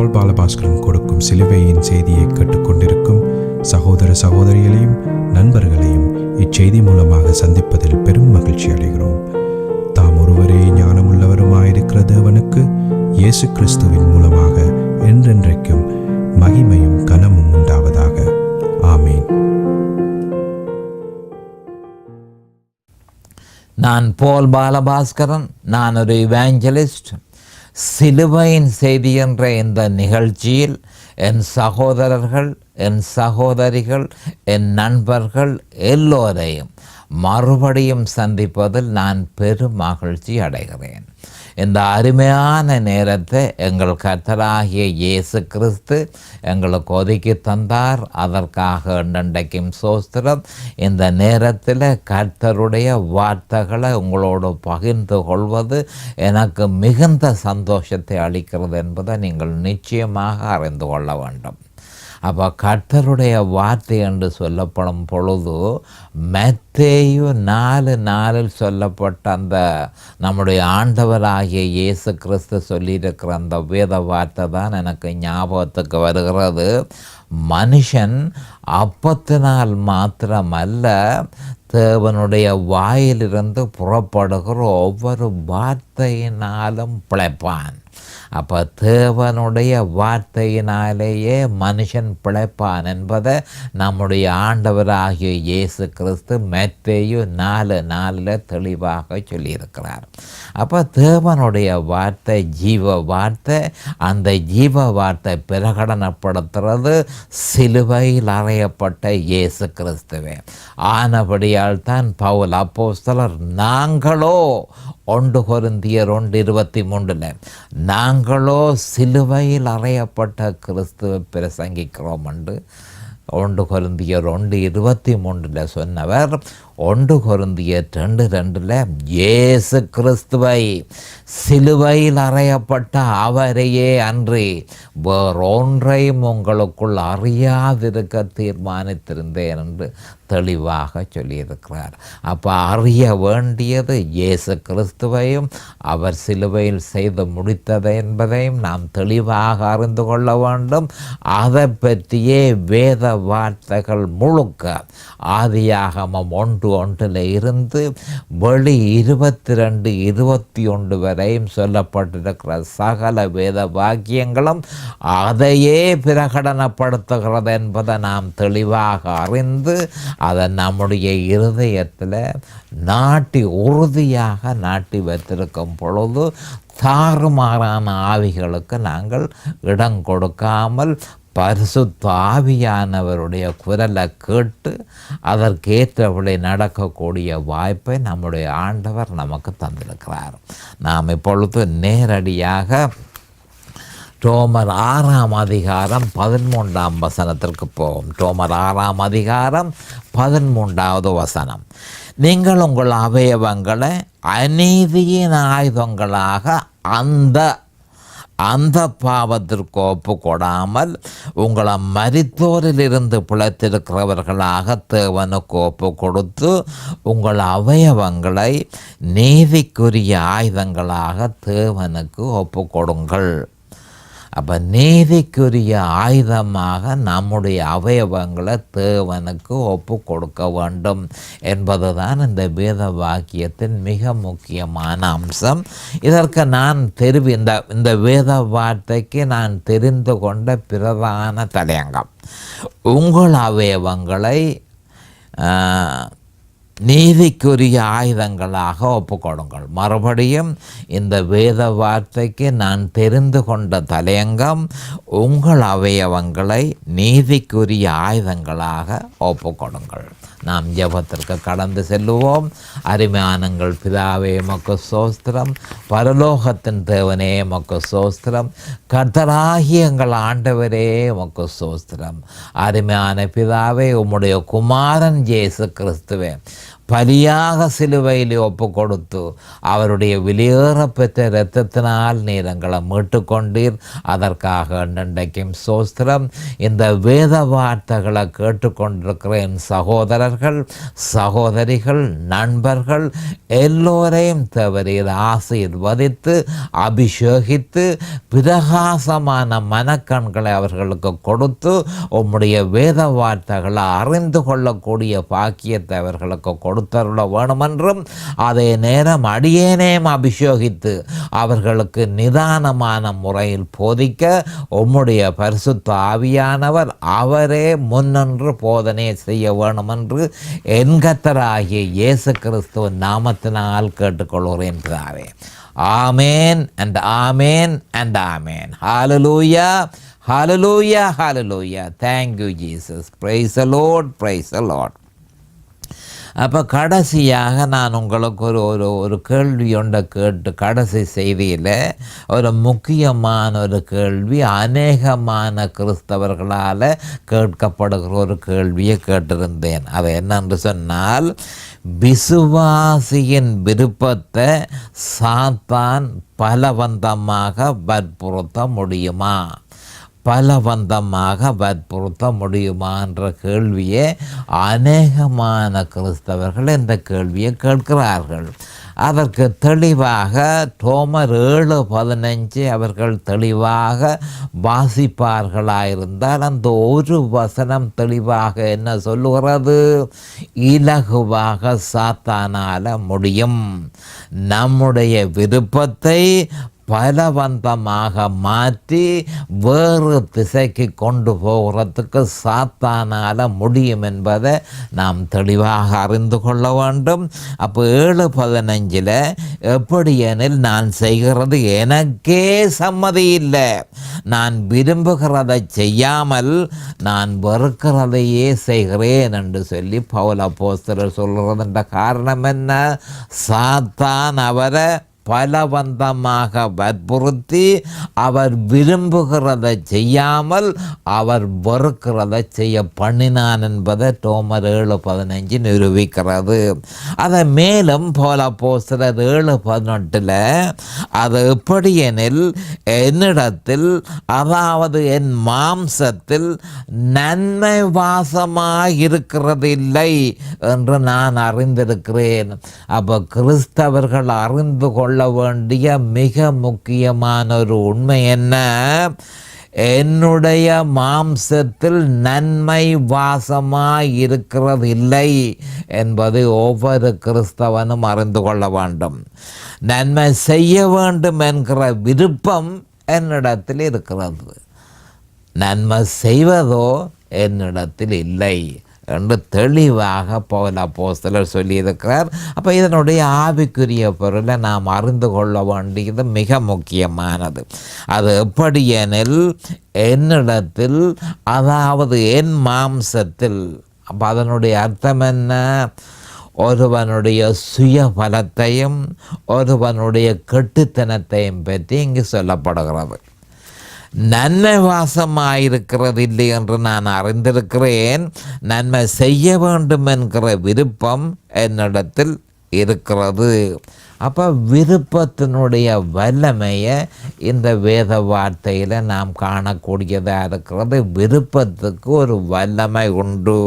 பால் பாலபாஸ்கரன் கொடுக்கும் சிலுவையின் செய்தியை கேட்டுக்கொண்டிருக்கும் சகோதர சகோதரிகளையும் நண்பர்களையும் இச்செய்தி மூலமாக சந்திப்பதில் பெரும் மகிழ்ச்சி அடைகிறோம். தாம் ஒருவரே ஞானமுள்ளவருமாயிருக்கிற தேவனுக்கு இயேசு கிறிஸ்துவின் மூலமாக என்றென்றைக்கும் மகிமையும் கனமும் உண்டாவதாக. ஆமீன். நான் பால் பாலபாஸ்கரன். நான் ஒரு இவாஞ்சலிஸ்ட். சிலுவையின் செய்தி என்ற இந்த நிகழ்ச்சியில் என் சகோதரர்கள், என் சகோதரிகள், என் நண்பர்கள் எல்லோரையும் மறுபடியும் சந்திப்பதில் நான் பெரும் மகிழ்ச்சி அடைகிறேன். இந்த அருமையான நேரத்தை எங்கள் கர்த்தராகிய இயேசு கிறிஸ்து எங்களுக்கு ஒதுக்கி தந்தார். அதற்காக இன்றைக்கும் சோஸ்திரம். இந்த நேரத்தில் கர்த்தருடைய வார்த்தைகளை உங்களோடு பகிர்ந்து கொள்வது எனக்கு மிகுந்த சந்தோஷத்தை அளிக்கிறது என்பதை நீங்கள் நிச்சயமாக அறிந்து கொள்ள வேண்டும். அப்போ கர்த்தருடைய வார்த்தை என்று சொல்லப்படும் பொழுது மத்தேயு 4:4 சொல்லப்பட்ட அந்த நம்முடைய ஆண்டவராகிய இயேசு கிறிஸ்து சொல்லியிருக்கிற அந்த வேத வார்த்தை தான் எனக்கு ஞாபகத்துக்கு வருகிறது. மனுஷன் அப்பத்தினால் மாத்திரமல்ல, தேவனுடைய வாயிலிருந்து புறப்படுகிற ஒவ்வொரு வார்த்தையினாலும் பிழைப்பான். அப்போ தேவனுடைய வார்த்தையினாலேயே மனுஷன் பிழைப்பான் என்பதை நம்முடைய ஆண்டவராகிய இயேசு கிறிஸ்து மத்தேயு 4:4 தெளிவாக சொல்லியிருக்கிறார். அப்போ தேவனுடைய வார்த்தை ஜீவ வார்த்தை. அந்த ஜீவ வார்த்தை பிரகடனப்படுத்துறது சிலுவையில் அறையப்பட்ட இயேசு கிறிஸ்துவே. ஆனபடியால் தான் பவுல் அப்போஸ்தலர் நாங்களோ 1 கொரிந்தியர் 1:23 நாங்களோ சிலுவையில் அறையப்பட்ட கிறிஸ்துவை பிரசங்கிக்கிறோம் என்று 1 கொரிந்தியர் 1:23 சொன்னவர் 1 கொரிந்தியர் 2:2 இயேசு கிறிஸ்துவை சிலுவையில் அறையப்பட்ட அவரையே அன்றி வேறொன்றையும் உங்களுக்குள் அறியாதிருக்க தீர்மானித்திருந்தேன் என்று தெளிவாக சொல்லியிருக்கிறார். அப்போ அறிய வேண்டியது இயேசு கிறிஸ்துவையும் அவர் சிலுவையில் செய்து முடித்தது என்பதையும் நாம் தெளிவாக அறிந்து கொள்ள வேண்டும். அதை பற்றியே வேத வார்த்தைகள் முழுக்க ஆதியாகமம் 1:1 இருந்து வெளி 22:21 வரையும் சொல்லப்பட்டிருக்கிற சகல வேத வாக்கியங்களும் அதையே பிரகடனப்படுத்துகிறது என்பதை நாம் தெளிவாக அறிந்து அதை நம்முடைய இருதயத்தில் உறுதியாக நாட்டி வைத்திருக்கும் பொழுது தாறுமாறான ஆவிகளுக்கு நாங்கள் இடம் கொடுக்காமல் பரிசுத்த ஆவியானவருடைய குரலை கேட்டு அதற்கேற்றபடி நடக்கக்கூடிய வாய்ப்பை நம்முடைய ஆண்டவர் நமக்கு தந்திருக்கிறார். நாம் இப்பொழுது நேரடியாக ரோமர் 6:13 போவோம். ரோமர் 6:13 நீங்கள் உங்கள் அவயவங்களை அநீதியின் ஆயுதங்களாக அந்த பாவத்திற்கு ஒப்பு கொடாமல் உங்களை மரித்தோரிலிருந்து பிழைத்திருக்கிறவர்களாக தேவனுக்கு ஒப்பு கொடுத்து உங்கள் அவயவங்களை நீதிக்குரிய ஆயுதங்களாக தேவனுக்கு ஒப்பு கொடுங்கள். அப்போ நீதிக்குரிய ஆயுதமாக நம்முடைய அவயவங்களை தேவனுக்கு ஒப்பு கொடுக்க வேண்டும் என்பது தான் இந்த வேத வாக்கியத்தின் மிக முக்கியமான அம்சம். இதற்கு நான் இந்த வேத வார்த்தைக்கு நான் தெரிந்து கொண்ட பிரதான தலையங்கம், உங்கள் அவயவங்களை நீதிக்குரிய ஆயுதங்களாக ஒப்புக்கொடுங்கள். மறுபடியும் இந்த வேத வார்த்தைக்கு நான் தெரிந்து கொண்ட தலையங்கம், உங்கள் அவயவங்களை நீதிக்குரிய ஆயுதங்களாக ஒப்புக்கொடுங்கள். நாம் ஜெபத்திற்கு கடந்து செல்லுவோம். அருமையானங்கள் பிதாவே உமக்கு ஸ்தோத்திரம். பரலோகத்தின் தேவனே உமக்கு ஸ்தோத்திரம். கர்த்தராகிய எங்கள் ஆண்டவரே உமக்கு ஸ்தோத்திரம். அருமையான பிதாவே, உம்முடைய குமாரன் இயேசு கிறிஸ்துவே பலியாக சிலுவையில் ஒப்பு கொடுத்து அவருடைய வெளியேறப்பெற்ற இரத்தத்தினால் நீர் எங்களை மீட்டு கொண்டீர். அதற்காக இன்றைக்கும் சோஸ்திரம். இந்த வேத வார்த்தைகளை கேட்டுக்கொண்டிருக்கிற என் சகோதரர்கள், சகோதரிகள், நண்பர்கள் எல்லோரையும் தவறீர் ஆசீர்வதித்து அபிஷேகித்து பிரகாசமான மனக்கண்களை அவர்களுக்கு கொடுத்து உம்முடைய வேத வார்த்தைகளை அறிந்து கொள்ளக்கூடிய பாக்கியத்தை அவர்களுக்கு கொடுத்தருள வேணுமென்றும், அதே நேரம் அடியேனையும் அபிஷேகித்து அவர்களுக்கு நிதானமான முறையில் போதிக்க உம்முடைய பரிசுத்த ஆவியானவர் அவரே முன்னின்று போதனை செய்ய வேணுமென்று என் கர்த்தராகிய இயேசு கிறிஸ்துவின் நாமத்தினால் கேட்டுக்கொள்கிறேன் பிதாவே. ஆமேன் and amen and amen. Hallelujah, hallelujah, hallelujah. Thank you Jesus. Praise the Lord, praise the Lord. அப்போ கடைசியாக நான் உங்களுக்கு ஒரு கேள்வி ஒன்றை கேட்டு, கடைசி செய்தியில் ஒரு முக்கியமான ஒரு கேள்வி, அநேகமான கிறிஸ்தவர்களால் கேட்கப்படுகிற ஒரு கேள்வியை கேட்டிருந்தேன். அது என்னென்று சொன்னால், விசுவாசியின் விருப்பத்தை சாத்தான் பலவந்தமாக வற்புறுத்த முடியுமா? பலவந்தமாக வற்புறுத்த முடியுமா என்ற கேள்வியை அநேகமான கிறிஸ்தவர்கள் இந்த கேள்வியை கேட்கிறார்கள். அதற்கு தெளிவாக ரோமர் 7:15 அவர்கள் தெளிவாக வாசிப்பார்களாயிருந்தால் அந்த ஒரு வசனம் தெளிவாக என்ன சொல்லுகிறது? இலகுவாக சாத்தானால முடியும். நம்முடைய விருப்பத்தை பலவந்தமாக மாற்றி வேறு திசைக்கு கொண்டு போகிறதுக்கு சாத்தானால் முடியும் என்பதை நாம் தெளிவாக அறிந்து கொள்ள வேண்டும். அப்போ 7:15 எப்படியெனில், நான் செய்கிறது எனக்கே சம்மதி இல்லை, நான் விரும்புகிறதை செய்யாமல் நான் வெறுக்கிறதையே செய்கிறேன் என்று சொல்லி பவுல் அப்போஸ்தலர் சொல்கிறதுன்ற காரணம் என்ன? சாத்தான் அவரை பலவந்தமாக வற்புறுத்தி அவர் விரும்புகிறதை செய்யாமல் அவர் வெறுக்கிறதை செய்ய பண்ணினான் என்பதை ரோமர் 7:15 நிரூபிக்கிறது. அதை மேலும் பவுல் அப்போஸ்தலர் 7:18 அது எப்படி எனில், என்னிடத்தில், அதாவது என் மாம்சத்தில் நன்மை வாசமாக இருக்கிறது இல்லை என்று நான் அறிந்திருக்கிறேன். அப்போ கிறிஸ்தவர்கள் அறிந்து கொள்ள வேண்டிய மிக முக்கியமான ஒரு உண்மை என்ன? என்னுடைய மாம்சத்தில் நன்மை வாசமாய் இருக்கிறது இல்லை என்பதை ஒவ்வொரு கிறிஸ்தவனும் அறிந்து கொள்ள வேண்டும். நன்மை செய்ய வேண்டும் என்கிற விருப்பம் என்னிடத்தில் இருக்கிறது, நன்மை செய்வதோ என்னிடத்தில் இல்லை என்று தெளிவாக பவுல் அப்போஸ்தலர் சொல்லியிருக்கிறார். அப்போ இதனுடைய ஆவிக்குரிய பொருளை நாம் அறிந்து கொள்ள வேண்டியது மிக முக்கியமானது. அது எப்படி எனில், என்னிடத்தில், அதாவது என் மாம்சத்தில். அப்போ அதனுடைய அர்த்தம் என்ன? ஒருவனுடைய சுய பலத்தையும் ஒருவனுடைய கெட்டுத்தனத்தையும் பற்றி இங்கு சொல்லப்படுகிறது. நன்மை வாசமாயிருக்கிறது இல்லை என்று நான் அறிந்திருக்கிறேன், நன்மை செய்ய வேண்டும் என்கிற விருப்பம் என்னிடத்தில் இருக்கிறது. அப்போ விருப்பத்தினுடைய வல்லமையை இந்த வேத வார்த்தையில் நாம் காணக்கூடியதாக இருக்கிறது. விருப்பத்துக்கு ஒரு வல்லமை உண்டு.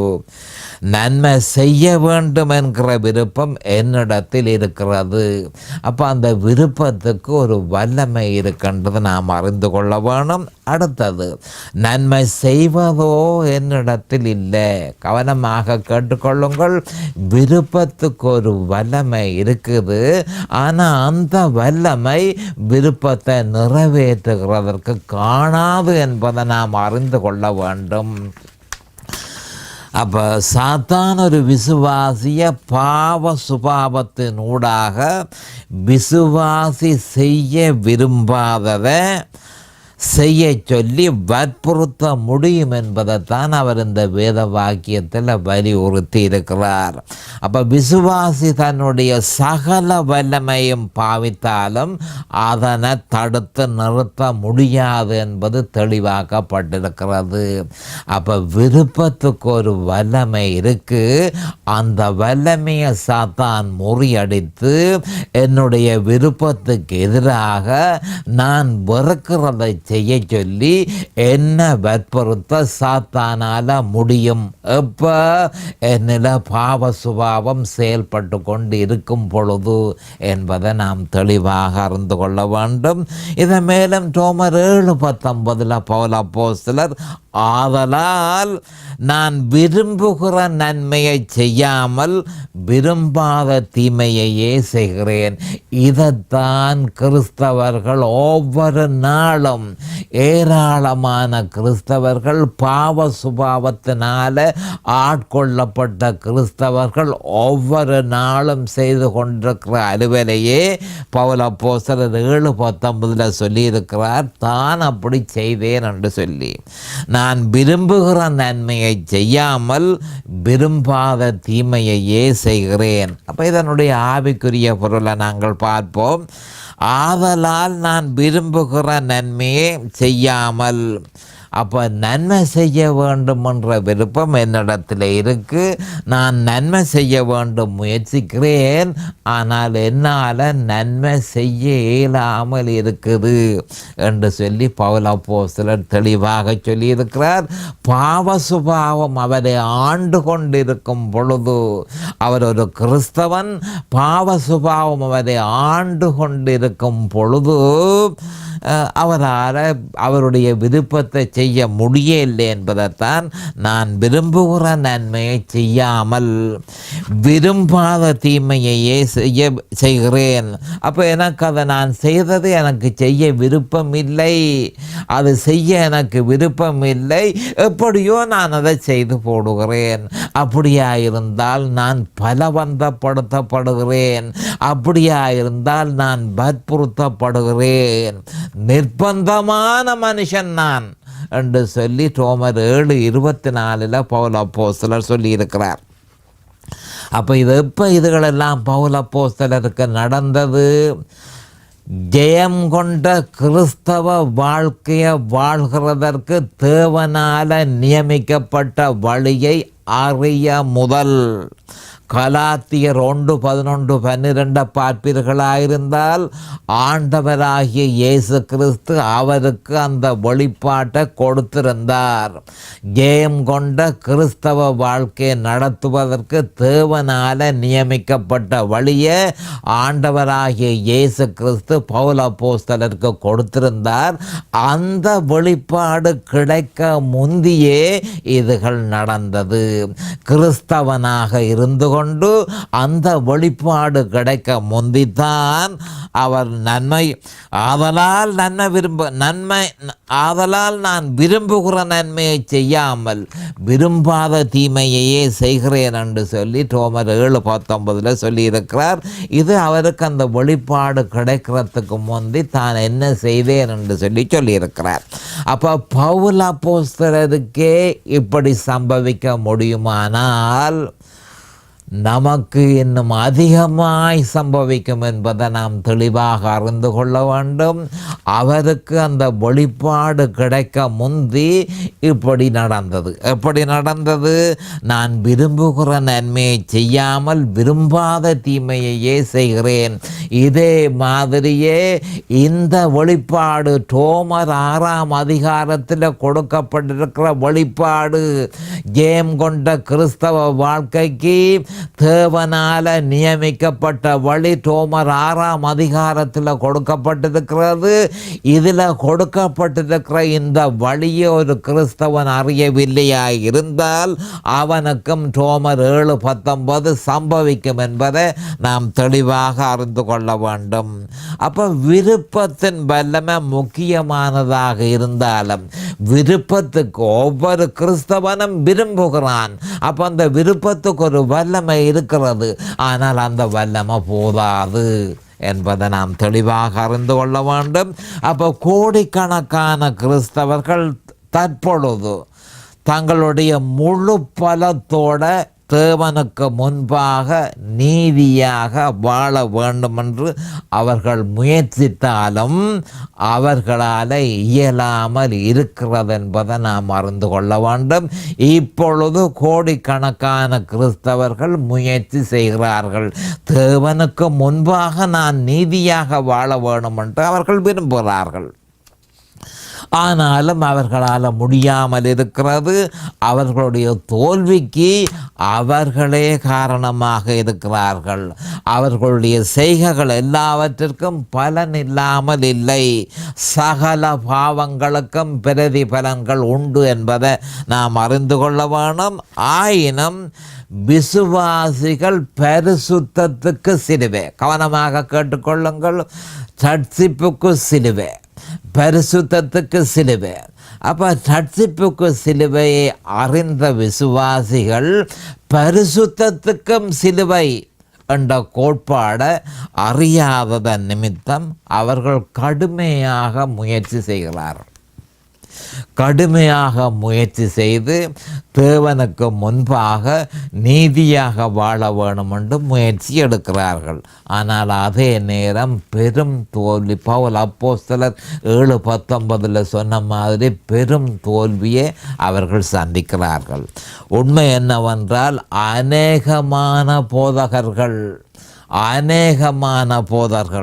நன்மை செய்ய வேண்டும் என்கிற விருப்பம் என்னிடத்தில் இருக்கிறது. அப்போ அந்த விருப்பத்துக்கு ஒரு வல்லமை இருக்கின்றது நாம் அறிந்து கொள்ள வேணும். அடுத்தது, நன்மை செய்வதோ என்னிடத்தில் இல்லை. கவனமாக கேட்டுக்கொள்ளுங்கள். விருப்பத்துக்கு ஒரு வல்லமை இருக்குது, ஆனால் அந்த வல்லமை விருப்பத்தை நிறைவேற்றுகிறதற்கு காணாது என்பதை நாம் அறிந்து கொள்ள வேண்டும். அப்போ சாத்தான் ஒரு விசுவாசிய பாவ சுபாவத்தின் ஊடாக விசுவாசி செய்ய விரும்பாததை செய்ய சொல்லி வற்புறுத்த முடியும் என்பதைத்தான் அவர் இந்த வேத வாக்கியத்தில் வலியுறுத்தி இருக்கிறார். அப்போ விசுவாசி தன்னுடைய சகல வல்லமையும் பாவித்தாலும் அதனை தடுத்து நிறுத்த முடியாது என்பது தெளிவாக்கப்பட்டிருக்கிறது. அப்போ விருப்பத்துக்கு ஒரு வல்லமை இருக்கு. அந்த வல்லமையை சாத்தான் முறியடித்து என்னுடைய விருப்பத்துக்கு எதிராக நான் வெறுக்கிறதை செய்ய சொல்லி என்ன வற்புறுத்த சாத்தானால முடியும். எப்ப என்னில பாவ சுபாவம் செயல்பட்டு கொண்டு இருக்கும் பொழுது என்பதை நாம் தெளிவாக அறிந்து கொள்ள வேண்டும். இதை மேலும் ரோமர் 7:19 பவுல் அப்போஸ்தலர், ஆதலால் நான் விரும்புகிற நன்மையை செய்யாமல் விரும்பாத தீமையையே செய்கிறேன். இதைத்தான் கிறிஸ்தவர்கள் ஒவ்வொரு நாளும், ஏராளமான கிறிஸ்தவர்கள், பாவ சுபாவத்தினால ஆட்கொள்ளப்பட்ட கிறிஸ்தவர்கள் ஒவ்வொரு நாளும் செய்து கொண்டிருக்கிற அலுவலையே பவுல் அப்போஸ்தலர் 7:19 சொல்லியிருக்கிறார். தான் அப்படி செய்தேன் என்று சொல்லி, நான் விரும்புகிற நன்மையை செய்யாமல் விரும்பாத தீமையையே செய்கிறேன். அப்போ இதனுடைய ஆவிக்குரிய பொருளை நாங்கள் பார்ப்போம். ஆதலால் நான் விரும்புகிற நன்மையை செய்யாமல், அப்போ நன்மை செய்ய வேண்டும் என்ற விருப்பம் என்னிடத்தில் இருக்கு. நான் நன்மை செய்ய வேண்டும் முயற்சிக்கிறேன். ஆனால் என்னால் நன்மை செய்ய இயலாமல் இருக்குது என்று சொல்லி பவுல் அப்போஸ்தலர் தெளிவாக சொல்லியிருக்கிறார். பாவ சுபாவம் அவரை ஆண்டு கொண்டிருக்கும் பொழுது, அவர் ஒரு கிறிஸ்தவன், பாவ சுபாவம் அவரை ஆண்டு கொண்டிருக்கும் பொழுது அவரால் அவருடைய விருப்பத்தை செய்ய முடியவில்லை என்பதைத்தான் நான் விரும்புகிற நன்மையை செய்யாமல் விரும்பாத தீமையையே செய்கிறேன். அப்போ எனக்கு அதை நான் செய்தது எனக்கு செய்ய விருப்பம் இல்லை, அது செய்ய எனக்கு விருப்பம் இல்லை, எப்படியோ நான் அதை செய்து போடுகிறேன். அப்படியா இருந்தால் நான் பலவந்தப்படுத்தப்படுகிறேன், அப்படியா இருந்தால் நான் வற்புறுத்தப்படுகிறேன், நிர்பந்தமான மனுஷன் நான் என்று சொல்லி ரோமர் 7:24 பவுல் அப்போஸ்தலர் சொல்லியிருக்கிறார். அப்போ இதுகளெல்லாம் பவுல் அப்போஸ்தலருக்கு நடந்தது. ஜெயம் கொண்ட கிறிஸ்தவ வாழ்க்கையை வாழ்கிறதற்கு தேவனால நியமிக்கப்பட்ட வழியை அறிய முதல். கலாத்தியர் 1:11-12 பார்ப்பீர்களாயிருந்தால், ஆண்டவராகிய இயேசு கிறிஸ்து அவருக்கு அந்த வெளிப்பாட்டை கொடுத்திருந்தார். ஜெயம் கொண்ட கிறிஸ்தவ வாழ்க்கையை நடத்துவதற்கு தேவனால நியமிக்கப்பட்ட வழியை ஆண்டவராகிய இயேசு கிறிஸ்து பவுல் அப்போஸ்தலருக்கு கொடுத்திருந்தார். அந்த வெளிப்பாடு கிடைக்க முந்தியே இதுகள் நடந்தது. கிறிஸ்தவனாக இருந்து கொண்டு அந்த வெளிப்பாடு கிடைக்க முந்தித்தான் அவர் ஆதலால் நான் விரும்புகிற நன்மையை செய்யாமல் விரும்பாத தீமையையே செய்கிறேன் என்று சொல்லி ரோமர் 7:19 சொல்லியிருக்கிறார். இது அவருக்கு அந்த வெளிப்பாடு கிடைக்கிறதுக்கு முந்தி தான் என்ன செய்தேன் என்று சொல்லியிருக்கிறார். அப்போ பவுல் அப்போஸ்தலருக்கே இப்படி சம்பவிக்க முடியுமானால் நமக்கு இன்னும் அதிகமாய் சம்பவிக்கும் என்பதை நாம் தெளிவாக அறிந்து கொள்ள வேண்டும். அவருக்கு அந்த வெளிப்பாடு கிடைக்க முந்தி இப்படி நடந்தது. எப்படி நடந்தது? நான் விரும்புகிற நன்மையை செய்யாமல் விரும்பாத தீமையையே செய்கிறேன். இதே மாதிரியே இந்த வெளிப்பாடு ரோமர் 6 கொடுக்கப்பட்டிருக்கிற வெளிப்பாடு ஜெயம் கொண்ட கிறிஸ்தவ வாழ்க்கைக்கு தேவனால நியமிக்கப்பட்ட வழி ரோமர் 6 கொடுக்கப்பட்டிருக்கிறது. இதில் கொடுக்கப்பட்டிருக்கிற இந்த வழியை ஒரு கிறிஸ்தவன் அறியவில்லையா இருந்தால் அவனுக்கும் ரோமர் 7:19 சம்பவிக்கும் என்பதை நாம் தெளிவாக அறிந்து கொள்ள வேண்டும். அப்போ விருப்பத்தின் வல்லமை முக்கியமானதாக இருந்தாலும் விருப்பத்துக்கு ஒவ்வொரு கிறிஸ்தவனும் விரும்புகிறான். அப்போ அந்த விருப்பத்துக்கு ஒரு வல்லமை இருக்கிறது. ஆனால் அந்த வல்லமை போதாது. என்பதை நாம் தெளிவாக அறிந்து கொள்ள வேண்டும். அப்போ கோடிக்கணக்கான கிறிஸ்தவர்கள் தற்பொழுது தங்களுடைய முழு பலத்தோட தேவனுக்கு முன்பாக நீதியாக வாழ வேண்டுமென்று அவர்கள் முயற்சித்தாலும் அவர்களால் இயலாமல் இருக்கிறது என்பதை நாம் அறிந்து கொள்ள வேண்டும். இப்பொழுது கோடிக்கணக்கான கிறிஸ்தவர்கள் முயற்சி செய்கிறார்கள். தேவனுக்கு முன்பாக நான் நீதியாக வாழ வேண்டும் என்று அவர்கள் விரும்புகிறார்கள். ஆனாலும் அவர்களால் முடியாமல் இருக்கிறது. அவர்களுடைய தோல்விக்கு அவர்களே காரணமாக இருக்கிறார்கள். அவர்களுடைய செய்கைகள் எல்லாவற்றிற்கும் பலன் இல்லாமல் இல்லை. சகல பாவங்களுக்கும் பிரதிபலன்கள் உண்டு என்பதை நாம் அறிந்து கொள்ள வேணும். ஆயினும் விசுவாசிகள் பரிசுத்தத்துக்கு சிலுவை, கவனமாக கேட்டுக்கொள்ளுங்கள், ரட்சிப்புக்கு சிலுவை, பரிசுத்தத்துக்கு சிலுவை. அப்போ ரட்சிப்புக்கு சிலுவையை அறிந்த விசுவாசிகள் பரிசுத்தத்துக்கும் சிலுவை என்ற கோட்பாடை அறியாததன் நிமித்தம் அவர்கள் கடுமையாக முயற்சி செய்கிறார்கள். கடுமையாக முயற்சி செய்து தேவனுக்கு முன்பாக நீதியாக வாழ வேணும் என்று முயற்சி எடுக்கிறார்கள். ஆனால் அதே நேரம் பெரும் தோல்வி, பவுல் அப்போஸ்தலர் 7:19 சொன்ன மாதிரி பெரும் தோல்வியை அவர்கள் சந்திக்கிறார்கள். உண்மை என்னவென்றால் அநேகமான போதகர்கள்,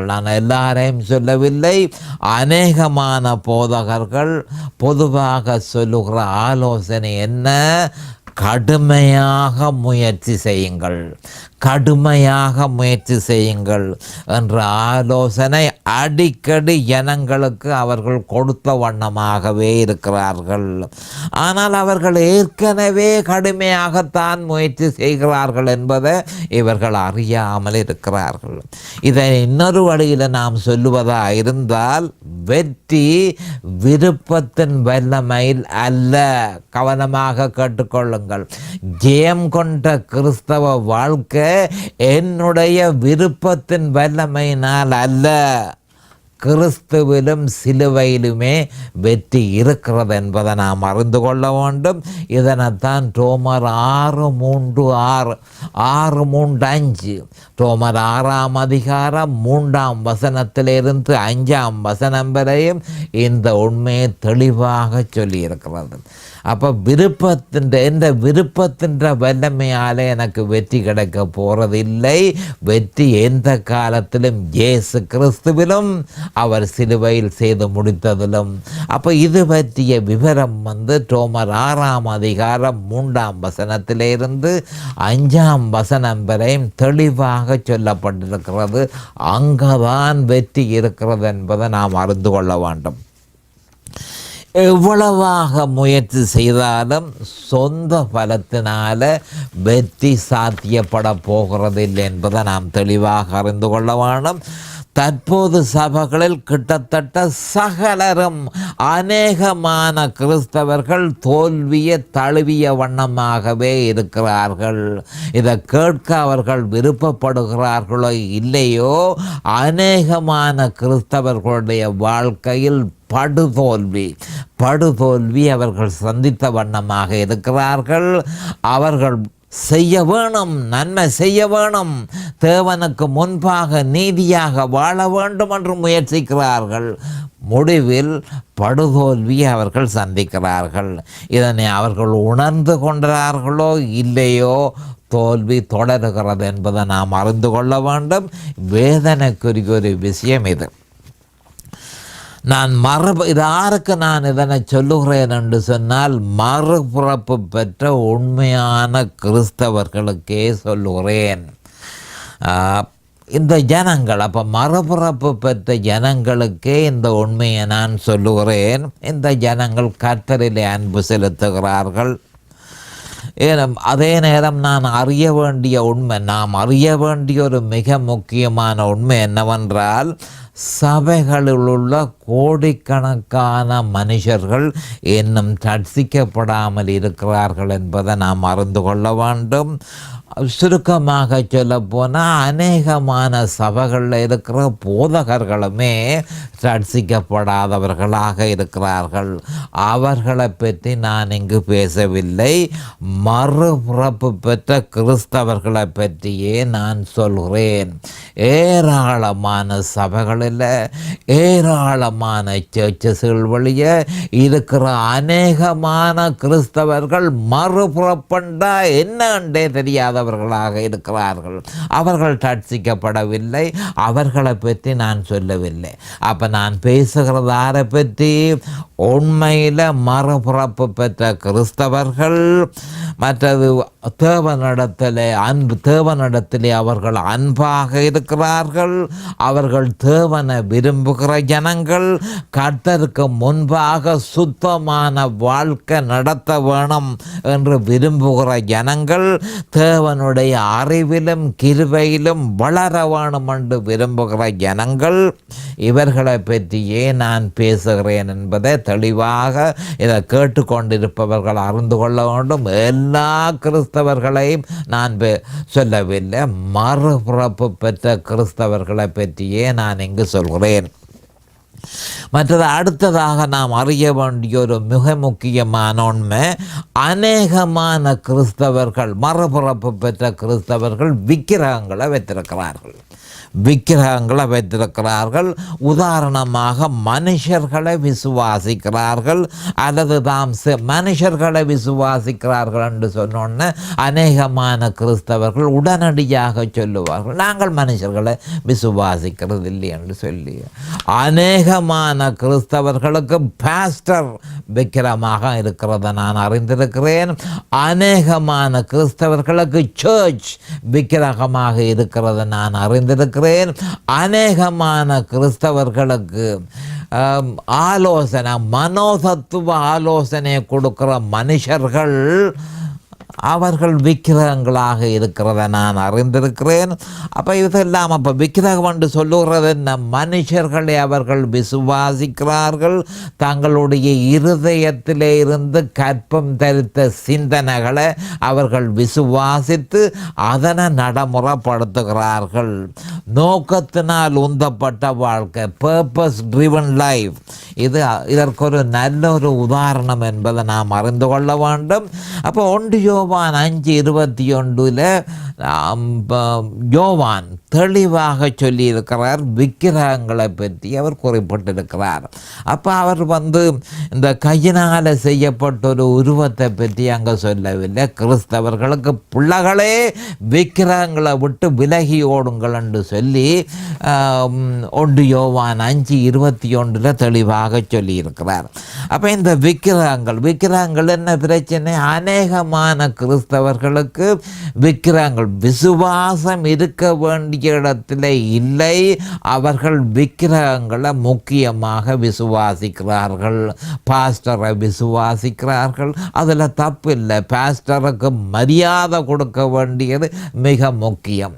நான் எல்லாரையும் சொல்லவில்லை, அநேகமான போதகர்கள் பொதுவாக சொல்லுகிற ஆலோசனை என்ன? கடுமையாக முயற்சி செய்யுங்கள், கடுமையாக முயற்சி செய்யுங்கள் என்ற ஆலோசனை அடிக்கடி ஜனங்களுக்கு அவர்கள் கொடுத்த வண்ணமாகவே இருக்கிறார்கள். ஆனால் அவர்கள் ஏற்கனவே கடுமையாகத்தான் முயற்சி செய்கிறார்கள் என்பதை இவர்கள் அறியாமல் இருக்கிறார்கள். இதை இன்னொரு வழியில் நாம் சொல்லுவதாக இருந்தால், வெற்றி விருப்பத்தின் வல்லமையில் அல்ல. கவனமாக கேட்டுக்கொள்ளுங்கள். ஜெயம் கொண்ட கிறிஸ்தவ வாழ்க்கை என்னுடைய விருப்பத்தின் வல்லமையினால் அல்ல, கிறிஸ்துவிலும் சிலுவையிலுமே வெற்றி இருக்கிறது என்பதை நாம் அறிந்து கொள்ள வேண்டும். இதனைத்தான் ரோமர் 6:3-5 ரோமர் 6ஆம் அதிகாரம் 3ஆம் வசனத்திலிருந்து 5ஆம் வசனம் வரையும் இந்த உண்மையை தெளிவாக சொல்லியிருக்கிறது. அப்போ எந்த விருப்பத்தின் வல்லமையால் எனக்கு வெற்றி கிடைக்க போகிறதில்லை. வெற்றி எந்த காலத்திலும் இயேசு கிறிஸ்துவிலும் அவர் சிலுவையில் செய்து முடித்ததிலும். அப்போ இது பற்றிய விவரம் ரோமர் 6ஆம் அதிகாரம் 3ஆம் வசனத்திலிருந்து 5ஆம் வசனம் வரையும் தெளிவாக சொல்லப்பட்டிருக்கிறது. அங்கதான் வெற்றி இருக்கிறது என்பதை நாம் அறிந்து கொள்ள வேண்டும். எவ்வளவாக முயற்சி செய்தாலும் சொந்த பலத்தினால வெற்றி சாத்தியப்பட போகிறதில்லை என்பதை நாம் தெளிவாக அறிந்து கொள்ள வேண்டும். தற்போது சபைகளில் கிட்டத்தட்ட சகலரும், அநேகமான கிறிஸ்தவர்கள் தோல்வியை தழுவிய வண்ணமாகவே இருக்கிறார்கள். இதை கேட்க அவர்கள் விருப்பப்படுகிறார்களோ இல்லையோ, அநேகமான கிறிஸ்தவர்களுடைய வாழ்க்கையில் படுதோல்வி அவர்கள் சந்தித்த வண்ணமாக இருக்கிறார்கள். அவர்கள் செய்ய வேணும், நன்மை செய்ய வேணும், தேவனுக்கு முன்பாக நீதியாக வாழ வேண்டும் என்று முயற்சிக்கிறார்கள். முடிவில் படுதோல்வி அவர்கள் சந்திக்கிறார்கள். இதனை அவர்கள் உணர்ந்து கொண்டார்களோ இல்லையோ, தோல்வி தொடர்கிறது என்பதை நாம் அறிந்து கொள்ள வேண்டும். வேதனைக்குரிய ஒரு விஷயம் இது. யாருக்கு நான் இதனை சொல்லுகிறேன் என்று சொன்னால், மறுபிறப்பு பெற்ற உண்மையான கிறிஸ்தவர்களுக்கே சொல்லுகிறேன். இந்த ஜனங்கள், அப்போ மறுபிறப்பு பெற்ற ஜனங்களுக்கே இந்த உண்மையை நான் சொல்லுகிறேன். இந்த ஜனங்கள் கர்த்தரிலே அன்பு செலுத்துகிறார்கள். அதே நேரம் நாம் அறிய வேண்டிய ஒரு மிக முக்கியமான உண்மை என்னவென்றால், சபைகளில் உள்ள கோடிக்கணக்கான மனுஷர்கள் இன்னும் ரட்சிக்கப்படாமல் இருக்கிறார்கள் என்பதை நாம் அறிந்து கொள்ள வேண்டும். சுருக்கமாக சொல்லப்போனால் அநேகமான சபைகளில் இருக்கிற போதகர்களுமே ரட்சிக்கப்படாதவர்களாக இருக்கிறார்கள். அவர்களை பற்றி நான் இங்கு பேசவில்லை. மறுபிறப்பு பெற்ற கிறிஸ்தவர்களை பற்றியே நான் சொல்கிறேன். ஏராளமான சபைகளில் ஏராளமான சர்ச்சஸ்கள் வழியே இருக்கிற அநேகமான கிறிஸ்தவர்கள் மறுபுறப்பண்டா என்னண்டே தெரியாதவர்களாக இருக்கிறார்கள். அவர்கள் ரட்சிக்கப்படவில்லை. அவர்களை பற்றி நான் சொல்லவில்லை. அப்போ நான் பேசுகிறது யாரை பற்றி? உண்மையில் மறுபிறப்பு பெற்ற கிறிஸ்தவர்கள், மற்றது தேவனிடத்திலே அவர்கள் அன்பாக இருக்கிறார்கள். அவர்கள் தேவனை விரும்புகிற ஜனங்கள், கர்த்தருக்கு முன்பாக சுத்தமான வாழ்க்கை நடத்த வேணும் என்று விரும்புகிற ஜனங்கள், தேவனுடைய அறிவிலும் கிருபையிலும் வளர வேணும் என்று விரும்புகிற ஜனங்கள், இவர்களை பற்றியே நான் பேசுகிறேன் என்பதை தெளிவாக இதை கேட்டுக்கொண்டிருப்பவர்கள் அறிந்து கொள்ள வேண்டும். எல்லா கிறிஸ்தவர்களையும் நான் சொல்லவில்லை. மறுபிறப்பு பெற்ற கிறிஸ்தவர்களை பற்றியே நான் இங்கு சொல்கிறேன். மற்றது அடுத்ததாக நாம் அறிய வேண்டிய ஒரு மிக முக்கியமான உண்மை, அநேகமான கிறிஸ்தவர்கள், மறுபிறப்பு பெற்ற கிறிஸ்தவர்கள் விக்கிரகங்களை வைத்திருக்கிறார்கள். உதாரணமாக மனுஷர்களை விசுவாசிக்கிறார்கள், அல்லது தாம் மனுஷர்களை விசுவாசிக்கிறார்கள் என்று சொன்னோன்னே அநேகமான கிறிஸ்தவர்கள் உடனடியாக சொல்லுவார்கள், நாங்கள் மனுஷர்களை விசுவாசிக்கிறது இல்லை என்று சொல்லி. அநேகமான கிறிஸ்தவர்களுக்கு பாஸ்டர் விக்கிரமாக இருக்கிறத நான் அறிந்திருக்கிறேன். அநேகமான கிறிஸ்தவர்களுக்கு சர்ச் விக்கிரகமாக இருக்கிறத நான் அறிந்திருக்கிறேன். அநேகமான கிறிஸ்தவர்களுக்கு ஆலோசனை, மனோதத்துவ ஆலோசனை கொடுக்கிற மனுஷர்கள், அவர்கள் விக்கிரகங்களாக இருக்கிறத நான் அறிந்திருக்கிறேன். அப்போ இதெல்லாம் அப்போ விக்கிரகம் என்று சொல்லுகிறது மனுஷர்களை அவர்கள் விசுவாசிக்கிறார்கள். தங்களுடைய இருதயத்திலே இருந்து கற்பம் தரித்த சிந்தனைகளை அவர்கள் விசுவாசித்து அதனை நடைமுறைப்படுத்துகிறார்கள். நோக்கத்தினால் உந்தப்பட்ட வாழ்க்கை, பர்பஸ் ட்ரிவன் லைஃப், இதற்கு ஒரு நல்ல ஒரு உதாரணம் என்பதை நாம் அறிந்து கொள்ள வேண்டும். அப்போ 1 யோவான் 5:21 யோவான் தெளிவாக சொல்லியிருக்கிறார். விக்கிரகங்களை பற்றி அவர் குறிப்பிட்டிருக்கிறார். அப்போ அவர் இந்த கையினால் செய்யப்பட்ட ஒரு உருவத்தை பற்றி அங்கே சொல்லவில்லை. கிறிஸ்தவர்களுக்கு பிள்ளைகளே விக்கிரகங்களை விட்டு விலகி ஓடுங்கள் என்று சொல்லி 1 யோவான் 5:21 தெளிவாக சொல்லியிருக்கிறார். அப்போ இந்த விக்கிரகங்கள் என்ன பிரச்சனை? அநேகமான கிறிஸ்தவர்களுக்கு விக்கிரகங்கள், விசுவாசம் இருக்க வேண்டிய இடத்துல இல்லை. அவர்கள் விக்கிரகங்களை முக்கியமாக விசுவாசிக்கிறார்கள். பாஸ்டரை விசுவாசிக்கிறார்கள், அதில் தப்பு இல்லை. பாஸ்டருக்கு மரியாதை கொடுக்க வேண்டியது மிக முக்கியம்.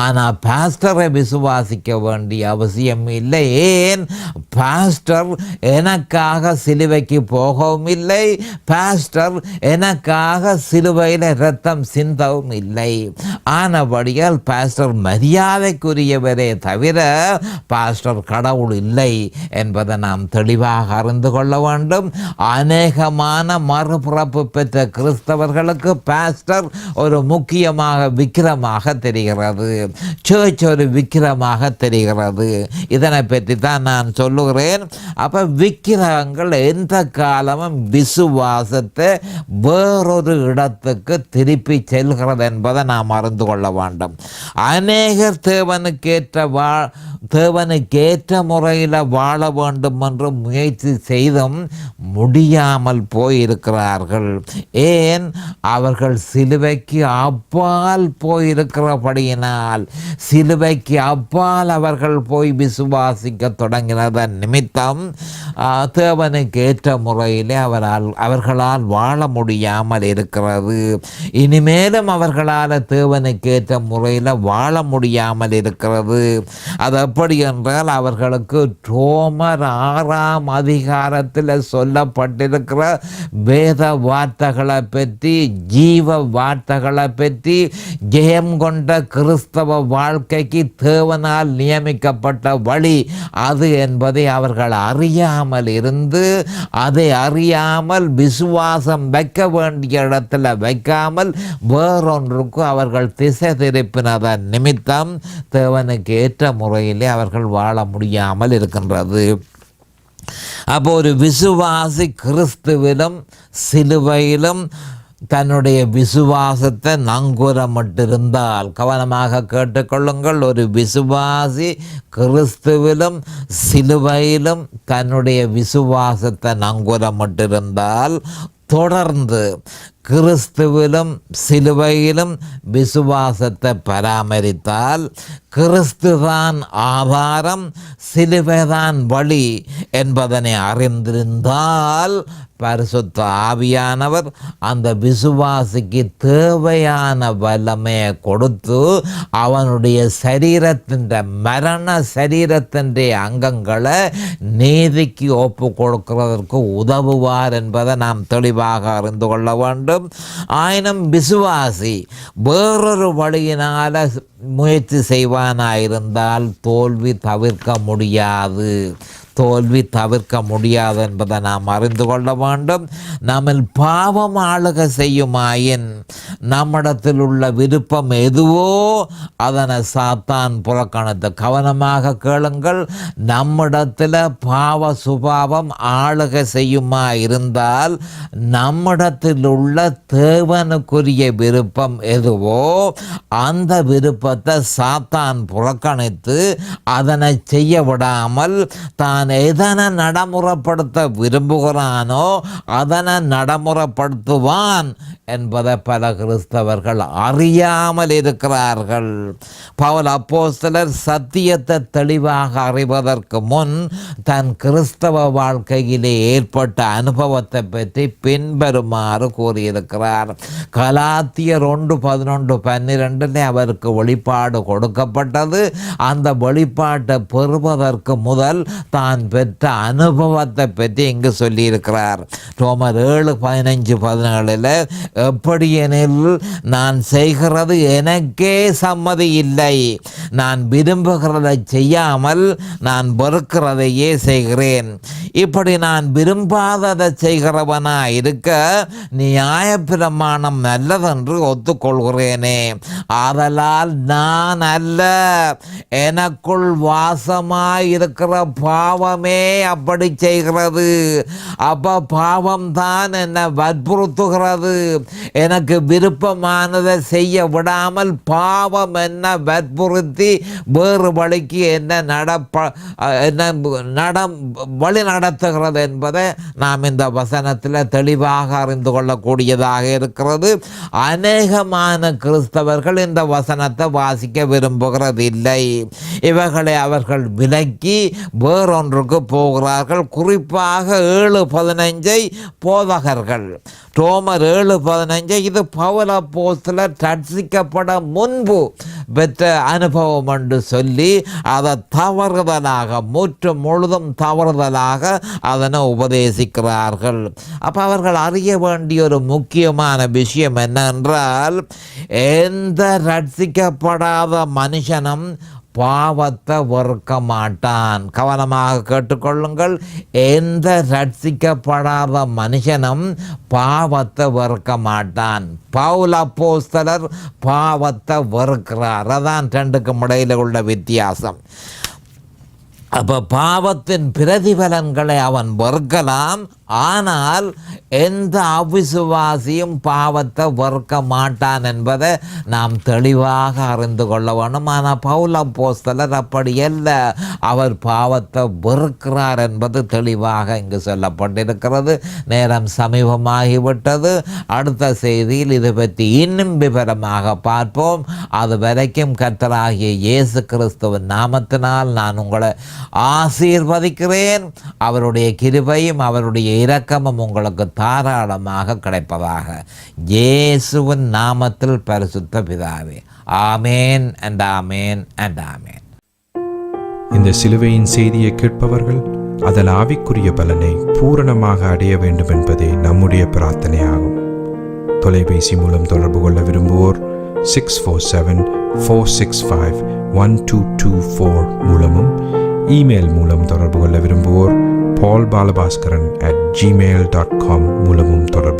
ஆனால் பாஸ்டரை விசுவாசிக்க வேண்டிய அவசியம் இல்லை. ஏன்? பாஸ்டர் எனக்காக சிலுவைக்கு போகவும் இல்லை, பாஸ்டர் எனக்காக சிலுவையில் இரத்தம் சிந்தவும் இல்லை. ஆனபடியால் பாஸ்டர் மரியாதைக்குரியவரே தவிர பாஸ்டர் கடவுள் இல்லை என்பதை நாம் தெளிவாக அறிந்து கொள்ள வேண்டும். அநேகமான மறுபிறப்பு பெற்ற கிறிஸ்தவர்களுக்கு பாஸ்டர் ஒரு முக்கியமாக விக்கிரமாக தெரிகிறது, சர்ச் ஒரு விக்கிரமாக தெரிகிறது. இதனை பற்றி தான் நான் சொல்லுகிறேன். அப்போ விக்கிரகங்கள் எந்த காலமும் விசுவாசத்தை வேறொரு இடத்துக்கு திருப்பி செல்கிறது என்பதை நாம் அறிந்து கொள்ள வேண்டும். அநேகர் தேவனுக்கேற்ற முறையில் வாழ வேண்டும் என்று முயற்சி செய்தும் முடியாமல் போயிருக்கிறார்கள். ஏன்? அவர்கள் சிலுவைக்கு அப்பால் போயிருக்கிறபடியினால், சிலுவைக்கு அப்பால் அவர்கள் போய் விசுவாசிக்க தொடங்கினதன் நிமித்தம் தேவனுக்கு ஏற்ற முறையிலே அவர்களால் வாழ முடியாமல் இருக்கிறது. இனிமேலும் அவர்களால் தேவ தேவனுக்கு ஏற்ற முறையில் வாழ முடியாமல் இருக்கிறது. அது எப்படி என்றால் அவர்களுக்கு ரோமர் 6ஆம் அதிகாரத்தில் சொல்லப்பட்டிருக்கிற வேத வார்த்தைகளை பற்றி, ஜீவ வார்த்தைகளை பற்றி, ஜெயம் கொண்ட கிறிஸ்தவ வாழ்க்கைக்கு தேவனால் நியமிக்கப்பட்ட வழி அது என்பதை அவர்கள் அறியாமல் இருந்து, அதை அறியாமல் விசுவாசம் வைக்க வேண்டிய இடத்துல வைக்காமல் வேறொன்றுக்கு அவர்கள் திசை திருப்பினதன் நிமித்தம் தேவனுக்கு ஏற்ற முறையிலே அவர்கள் வாழ முடியாமல் இருக்கின்றது. அப்போ ஒரு விசுவாசி கிறிஸ்துவிலும் சிலுவையிலும் தன்னுடைய விசுவாசத்தை நங்கூரமிட்டிருந்தால், கவனமாக கேட்டுக்கொள்ளுங்கள், ஒரு விசுவாசி கிறிஸ்துவிலும் சிலுவையிலும் தன்னுடைய விசுவாசத்தை நங்கூரமிட்டிருந்தால், தொடர்ந்து கிறிஸ்துவிலும் சிலுவையிலும் விசுவாசத்தை பராமரித்தால், கிறிஸ்துதான் ஆதாரம், சிலுவைதான் வழி என்பதனை அறிந்திருந்தால், பரிசுத்த ஆவியானவர் அந்த விசுவாசிக்கு தேவையான வல்லமையை கொடுத்து அவனுடைய சரீரத்தின் மரண சரீரத்தின் அங்கங்களை நீதிக்கு ஒப்பு கொடுக்கிறதற்கு உதவுவார் என்பதை நாம் தெளிவாக அறிந்து கொள்ள வேண்டும். ஆயினும் விசுவாசி வேறொரு வழியினால் முயற்சி செய்வானாயிருந்தால் தோல்வி தவிர்க்க முடியாது என்பதை நாம் அறிந்து கொள்ள வேண்டும். நம்ம பாவம் ஆளுக செய்யுமாயின் நம்மிடத்தில் உள்ள விருப்பம் எதுவோ அதனை சாத்தான் புறக்கணித்து, கவனமாக கேளுங்கள், நம்மிடத்தில் பாவ சுபாவம் ஆளுக செய்யுமா இருந்தால் நம்மிடத்தில் உள்ள தேவனுக்குரிய விருப்பம் எதுவோ அந்த விருப்பத்தை சாத்தான் புறக்கணித்து அதனை செய்ய விடாமல் தான் எதனை நடைமுறைப்படுத்த விரும்புகிறானோ அதனை நடைமுறைப்படுத்துவான் என்பதை பல கிறிஸ்தவர்கள் அறியாமல் இருக்கிறார்கள். பவுல் அப்போஸ்தலர் சத்தியத்தை தெளிவாக அறிவதற்கு முன் தன் கிறிஸ்தவ வாழ்க்கையிலே ஏற்பட்ட அனுபவத்தை பற்றி பின்வருமாறு கூறியிருக்கிறார். கலாத்தியர் 1:11-12 அவருக்கு வெளிப்பாடு கொடுக்கப்பட்டது. அந்த வெளிப்பாட்டை பெறுவதற்கு முதல் தான் பெற்ற அனுபவத்தை பற்றி இங்கு சொல்லியிருக்கிறார். ரோமர் 7:15-17 எப்படியெனில் நான் செய்கிறது எனக்கே சம்மதி இல்லை, நான் விரும்புகிறதை செய்யாமல் நான் வெறுக்கிறதையே செய்கிறேன். இப்படி நான் விரும்பாததை செய்கிறவனா இருக்க நியாயப்பிரமாணம் நல்லதென்று ஒத்துக்கொள்கிறேனே. ஆதலால் நான் அல்ல, எனக்குள் வாசமாயிருக்கிற பாவமே அப்படி செய்கிறது. அப்போ பாவம் தான் என்னை வற்புறுத்துகிறது. எனக்கு விருப்பமானதை செய்ய விடாமல் பாவம் என்ன வற்புறுத்தி வேறு வழிக்கு என்ன வழி நடத்துகிறது என்பதை நாம் இந்த வசனத்தில் தெளிவாக அறிந்து கொள்ளக்கூடியதாக இருக்கிறது. அநேகமான கிறிஸ்தவர்கள் இந்த வசனத்தை வாசிக்க விரும்புகிறதில்லை. இவைகளை அவர்கள் விலக்கி வேறொன்றுக்கு போகிறார்கள். குறிப்பாக 7:15 போதகர்கள், ரோமர் 7:15 இது பவுல் அப்போஸ்தலர் ரட்சிக்கப்பட முன்பு பெற்ற அனுபவம் என்று சொல்லி அதை தவறுதலாக முழுதும் தவறுதலாக அதனை உபதேசிக்கிறார்கள். அப்போ அவர்கள் அறிய வேண்டிய ஒரு முக்கியமான விஷயம் என்னென்றால், எந்த ரட்சிக்கப்படாத மனுஷனும் பாவத்தை வெறுக்க மாட்டான். கவனமாக கேட்டுக்கொள்ளுங்கள், எந்த ரட்சிக்கப்படாத மனுஷனும் பாவத்தை வெறுக்க மாட்டான். பவுல் அப்போஸ்தலர் பாவத்தை வெறுக்கிறார். அதான் ரெண்டுக்கும் இடையில் உள்ள வித்தியாசம். அப்போ பாவத்தின் பிரதிபலன்களை அவன் வெறுக்கலாம், ஆனால் எந்த அவிசுவாசியும் பாவத்தை வெறுக்க மாட்டான் என்பதை நாம் தெளிவாக அறிந்து கொள்ள வேண்டும். ஆனால் பவுல் அப்போஸ்தலர் அப்படி அல்ல, அவர் பாவத்தை வெறுக்கிறார் என்பது தெளிவாக இங்கு சொல்லப்பட்டிருக்கிறது. நேரம் சமீபமாகிவிட்டது. அடுத்த செய்தியில் இது பற்றி இன்னும் விவரமாக பார்ப்போம். அது வரைக்கும் கர்த்தராகிய இயேசு கிறிஸ்துவின் நாமத்தினால் நான் உங்களை ஆசீர்வதிக்கிறேன். அவருடைய கிருபையும் அவருடைய இரக்கமும் உங்களுக்கு தாராளமாக கிடைப்பதாக இயேசுவின் நாமத்தில் பரிசுத்த பிதாவே. ஆமேன் அண்ட் ஆமேன் அண்ட் ஆமேன். இந்த சிலுவையின் செய்தியை கேட்பவர்கள் அதன் ஆவிக்குரிய பலனை பூரணமாக அடைய வேண்டும் என்பதே நம்முடைய பிரார்த்தனையாகும். தொலைபேசி மூலம் தொடர்பு கொள்ள விரும்புவோர் 647-465-1224 மூலமும், இமெயில் மூலம் தொடர்பு கொள்ள விரும்புவோர் paulbalabaskaran@gmail.com மூலமும் தொடர்பு